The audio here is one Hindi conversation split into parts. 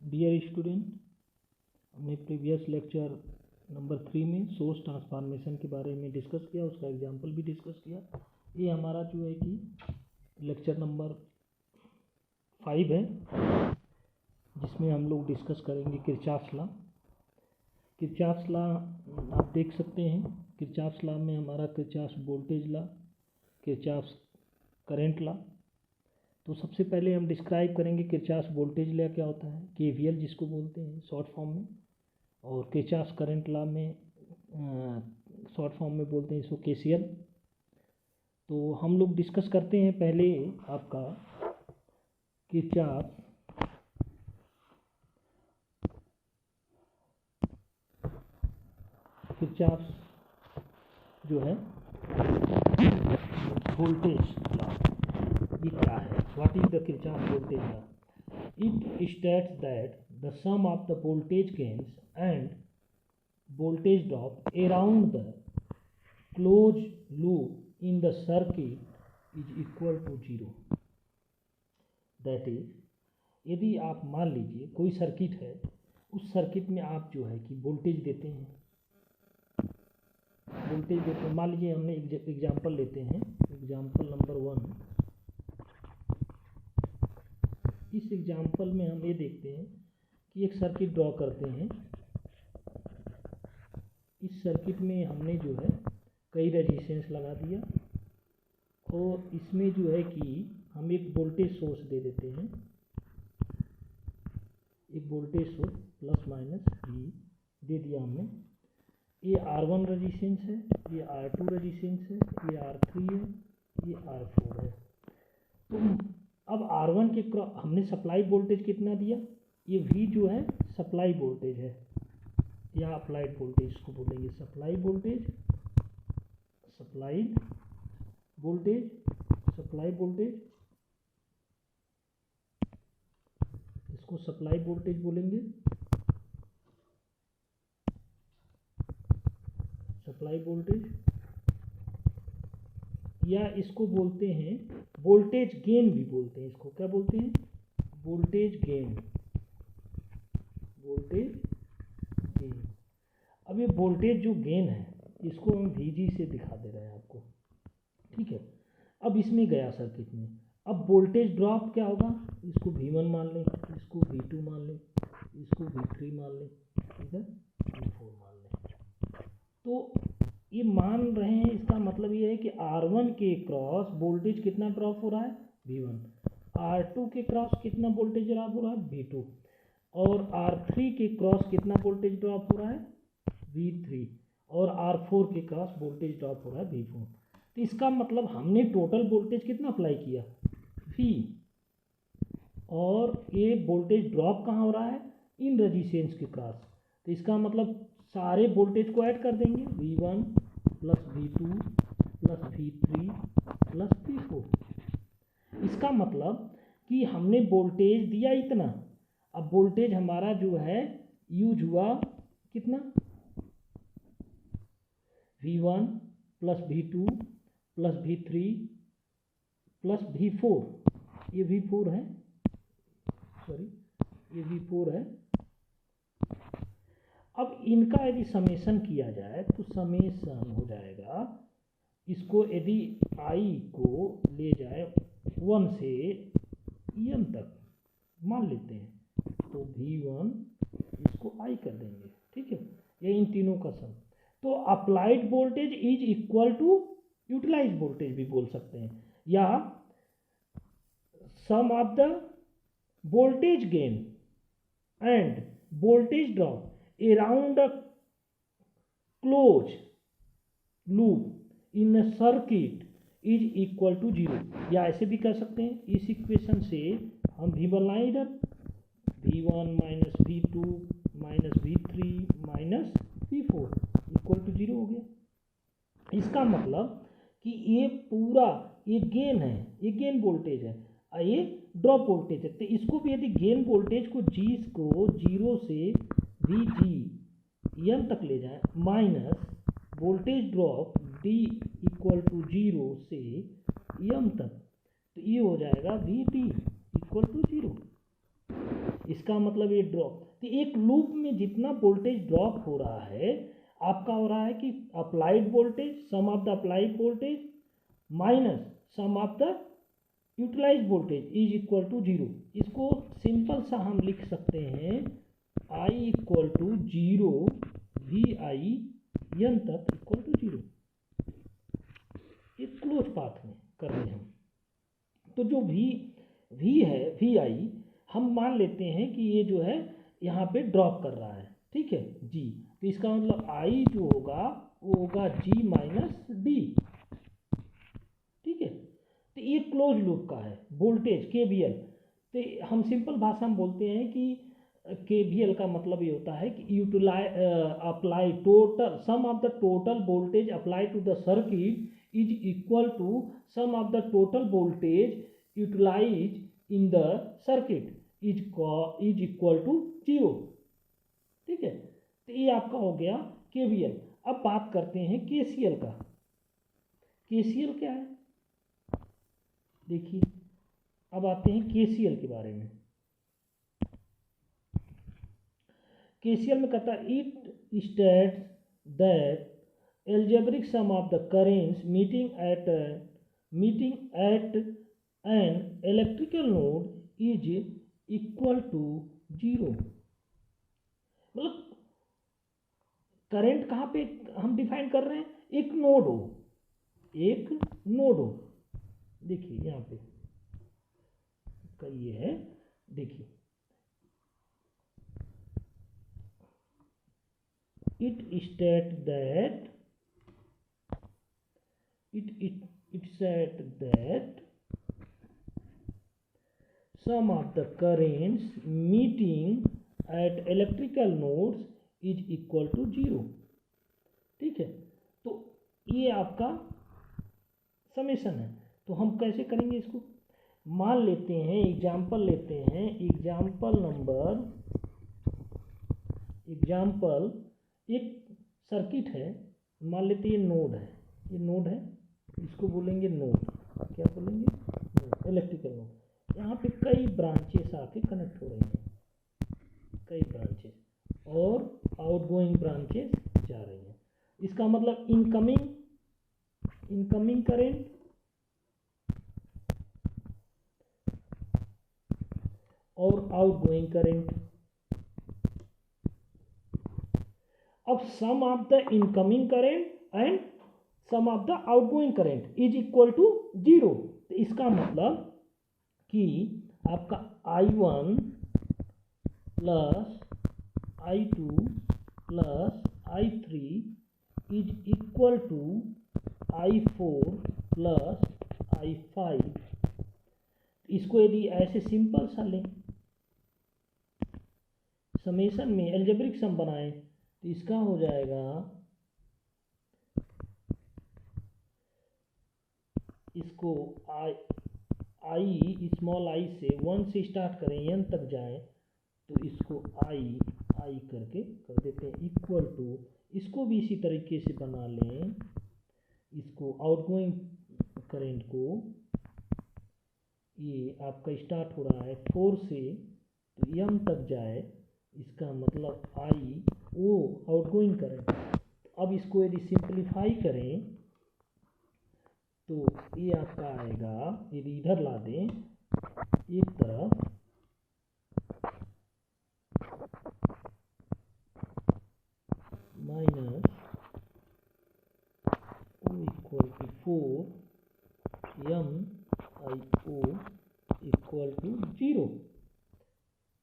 डियर स्टूडेंट, हमने प्रीवियस लेक्चर नंबर 3 में सोर्स ट्रांसफॉर्मेशन के बारे में डिस्कस किया, उसका एग्जांपल भी डिस्कस किया। ये हमारा जो है कि लेक्चर नंबर 5 है, जिसमें हम लोग डिस्कस करेंगे किरचॉफ्स लॉ। किरचॉफ्स लॉ आप देख सकते हैं। किरचॉफ्स लॉ में हमारा Kirchhoff's voltage law, Kirchhoff's current law. तो सबसे पहले हम डिस्क्राइब करेंगे किरचॉफ्स वोल्टेज लॉ क्या होता है, केवीएल जिसको बोलते हैं शॉर्ट फॉर्म में, और किरचॉफ्स करंट लॉ में शॉर्ट फॉर्म में बोलते हैं इसको केसीएल। तो हम लोग डिस्कस करते हैं पहले आपका किरचॉफ्स जो है वोल्टेज लॉ, ये क्या है, what is the Kirchhoff's voltage law? It states that the sum of the voltage gains and voltage drop around the closed loop in the circuit is equal to 0. That is, यदि आप मान लीजिए कोई सर्किट है, उस सर्किट में आप जो है कि वोल्टेज देते हैं, मान लीजिए हमने एग्जांपल लेते हैं, एग्जांपल नंबर 1। इस एग्जांपल में हम ये देखते हैं कि एक सर्किट ड्रॉ करते हैं। इस सर्किट में हमने जो है कई रेजिस्टेंस लगा दिया, और इसमें जो है कि हम एक वोल्टेज सोर्स दे देते हैं, एक voltage source plus minus V दे दिया हमने। ये R1 रेजिस्टेंस है, ये R2 रेजिस्टेंस है, ये R3 है, ये R4 है। तो अब R1 के क्रॉस हमने सप्लाई वोल्टेज कितना दिया, ये V जो है सप्लाई वोल्टेज है, या अप्लाइड वोल्टेज इसको बोलेंगे, सप्लाइड वोल्टेज, इसको सप्लाई वोल्टेज बोलेंगे, सप्लाई वोल्टेज, या इसको बोलते हैं वोल्टेज गेन भी बोलते हैं। इसको क्या बोलते हैं? Voltage gain. अब ये वोल्टेज जो गेन है, इसको हम VG से दिखा दे रहे हैं आपको, ठीक है। अब इसमें गया सर्किट में, अब वोल्टेज ड्रॉप क्या होगा, इसको V1 मान लें, इसको V2 मान लें, इसको V3 मान लें, ठीक है, V4 मान लें। तो ये मान रहे हैं, इसका मतलब ये है कि R1 के क्रॉस वोल्टेज कितना ड्रॉप हो रहा है, V1। R2 के क्रॉस कितना वोल्टेज ड्रॉप हो रहा है, V2। और R3 के क्रॉस कितना वोल्टेज ड्रॉप हो रहा है, V3। और R4 के क्रॉस वोल्टेज ड्रॉप हो रहा है, V4। तो इसका मतलब हमने टोटल वोल्टेज कितना अप्लाई किया, V। और ये वोल्टेज ड्रॉप कहाँ हो रहा है, इन रेजिस्टेंस के क्रॉस। तो इसका मतलब सारे वोल्टेज को ऐड कर देंगे, V1 plus V2 plus V3 plus V4। इसका मतलब कि हमने वोल्टेज दिया इतना, अब वोल्टेज हमारा जो है यूज हुआ कितना, V1 plus V2 plus V3 plus V4। ये V4 है, सॉरी ये V4 है। अब इनका यदि समेशन किया जाए तो समेशन हो जाएगा, इसको यदि I को ले जाए 1 से M तक मान लेते हैं, तो V1 इसको I कर देंगे, ठीक है। ये इन तीनों का सम। तो applied voltage is equal to utilise voltage भी बोल सकते हैं, या sum of the voltage gain and voltage drop around a closed loop in a circuit is equal to 0। या ऐसे भी कर सकते हैं, इस इक्वेशन से हम V1 लाएं इधर, V1 minus V2 minus V3 minus V4 equal to 0 हो गया। इसका मतलब कि ये पूरा ये गेन है, ये गेन वोल्टेज है, और ये ड्रॉप वोल्टेज है। तो इसको भी यदि गेन वोल्टेज को G को 0 से VG M तक ले जाए, minus voltage drop D equal to 0 से M तक, तो ये हो जाएगा VD इक्वल टू 0। इसका मतलब ये ड्रॉप, तो एक लूप में जितना वोल्टेज ड्रॉप हो रहा है आपका हो रहा है कि applied voltage, sum of the applied voltage minus sum of the utilize voltage is equal to 0। इसको सिंपल सा हम लिख सकते हैं I equal to 0 V I N तक इक्वल टू 0, एक क्लोज पाथ में कर रहे हैं हम। तो जो वी है वी आई हम मान लेते हैं कि ये जो है यहाँ पे ड्रॉप कर रहा है, ठीक है जी। तो इसका मतलब आई जो होगा वो होगा जी माइनस डी, ठीक है। तो ये क्लोज लूप का है वोल्टेज केवीएल। तो हम सिंपल भाषा में बोलते हैं कि केवीएल का मतलब ये होता है कि utilize apply total sum of the total voltage apply to the circuit is equal to sum of the total voltage utilize in the circuit is equal to 0, ठीक है। तो ये आपका हो गया केवीएल। अब बात करते हैं केसीएल का। केसीएल क्या है देखिए, अब आते हैं केसीएल के बारे में। केसीएल में कहता है it states that algebraic sum of the currents meeting at an electrical node is equal to 0। मतलब करंट कहाँ पे हम डिफाइन कर रहे हैं, एक नोड हो, देखिए यहाँ पे का ये है, देखिए it said that sum of the currents meeting at electrical nodes is equal to 0, ठीक है। तो ये आपका समेशन है। तो हम कैसे करेंगे इसको, मान लेते हैं एग्जाम्पल लेते हैं, एग्जाम्पल एक सर्किट है, मान लेते हैं ये नोड है, इसको बोलेंगे नोड, क्या बोलेंगे नोड, इलेक्ट्रिकल नोड। यहाँ पे कई ब्रांचेस आके कनेक्ट हो रही हैं, कई ब्रांचेस और आउटगोइंग ब्रांचेस जा रही हैं। इसका मतलब इनकमिंग करेंट और आउटगोइंग करेंट। अब sum of the incoming current and sum of the outgoing current is equal to 0। तो इसका मतलब कि आपका I1 plus I2 plus I3 is equal to I4 plus I5। इसको यदि ऐसे सिंपल सा लें, समेशन में एल्जेब्रिक सम बनाएं, तो इसका हो जाएगा इसको आई स्मॉल आई से 1 से स्टार्ट करें n तक जाएं, तो इसको आई करके कर देते हैं इक्वल टू, इसको भी इसी तरीके से बना लें, इसको आउटगोइंग करेंट को, ये आपका स्टार्ट हो रहा है 4 से तो m तक जाए, इसका मतलब आई वो आउटगोइंग करेंट। अब इसको यदि सिंप्लीफाई करें तो ये आपका आएगा, यदि इधर ला दें एक तरफ, minus O equal to 4 M I O equal to 0,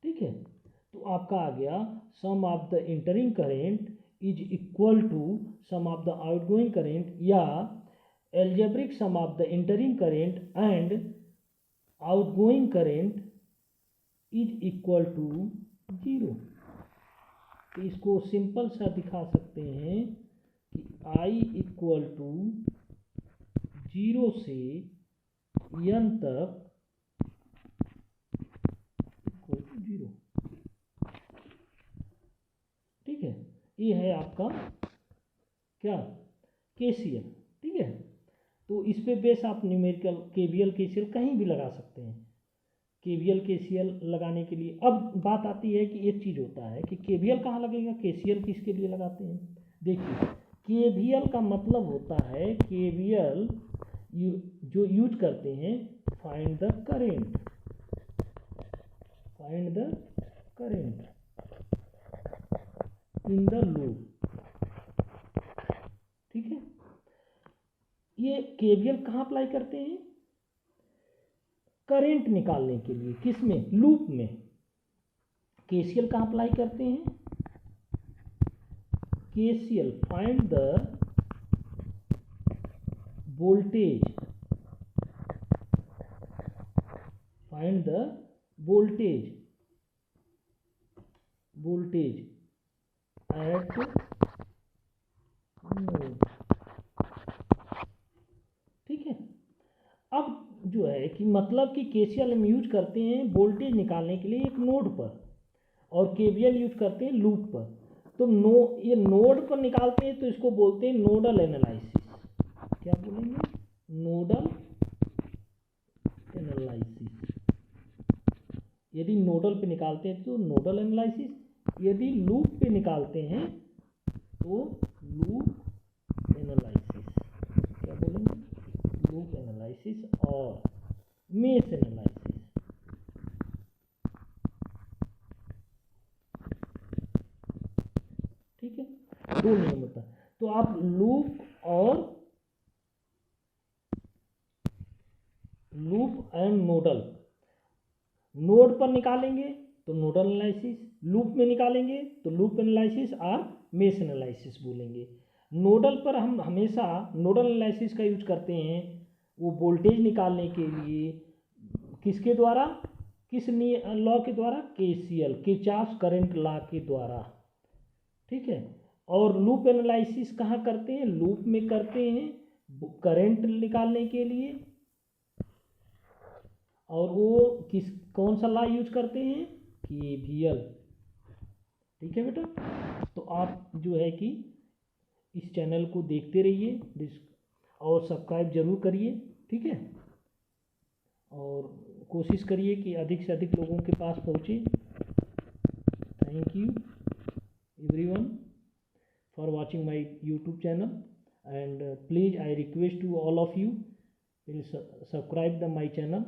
ठीक है। तो आपका आ गया sum of the entering current is equal to sum of the outgoing current, या algebraic sum of the entering current and outgoing current is equal to 0। तो इसको सिंपल सा दिखा सकते हैं कि आई इक्वल टू 0 से n तक इक्वल टू 0, ठीक है। ये है आपका क्या केसीएल, ठीक है। तो इस पे बेस आप न्यूमेरिकल केवीएल केसीएल कहीं भी लगा सकते हैं। KVL KCL लगाने के लिए। अब बात आती है कि एक चीज़ होता है कि KVL कहाँ लगेगा, KCL किसके लिए लगाते हैं। देखिए KVL का मतलब होता है, KVL जो यूज करते हैं, find the current in the loop. ठीक है, ये KVL कहाँ अप्लाई करते हैं, करंट निकालने के लिए। किसमें, लूप में। KCL कहाँ अप्लाई करते हैं, KCL find the voltage at node. ठीक है, अब जो है कि मतलब कि KCL हम यूज करते हैं वोल्टेज निकालने के लिए एक नोड पर, और KVL यूज करते हैं लूप पर। तो ये नोड पर निकालते हैं तो इसको बोलते हैं नोडल एनालिसिस। क्या बोलेंगे, नोडल एनालिसिस। यदि नोडल पे निकालते हैं तो नोडल एनालिसिस, यदि लूप पे निकालते हैं तो लूप एनालिसिस। क्या बोलेंगे, लूप एनालिसिस और मेश एनालिसिस। ठीक है, दो नियम होता है। तो आप लूप एंड नोडल, नोड पर निकालेंगे तो नोडल एनालिसिस, लूप में निकालेंगे तो लूप एनालिसिस और मेश एनालिसिस बोलेंगे। नोडल पर हम हमेशा नोडल एनालिसिस का यूज करते हैं, वो वोल्टेज निकालने के लिए। किसके द्वारा, किस लॉ के द्वारा, KCL किरचॉफ करंट लॉ के द्वारा। ठीक है, और लूप एनालिसिस कहाँ करते हैं, लूप में करते हैं करंट निकालने के लिए। और वो कौन सा लॉ यूज करते हैं, KVL। ठीक है बेटा, तो आप जो है कि इस चैनल को देखते रहिए और सब्सक्राइब जरूर करिए। ठीक है, और कोशिश करिए कि अधिक से अधिक लोगों के पास पहुँचे। Thank you everyone for watching my YouTube channel, and please I request to all of you, please subscribe my channel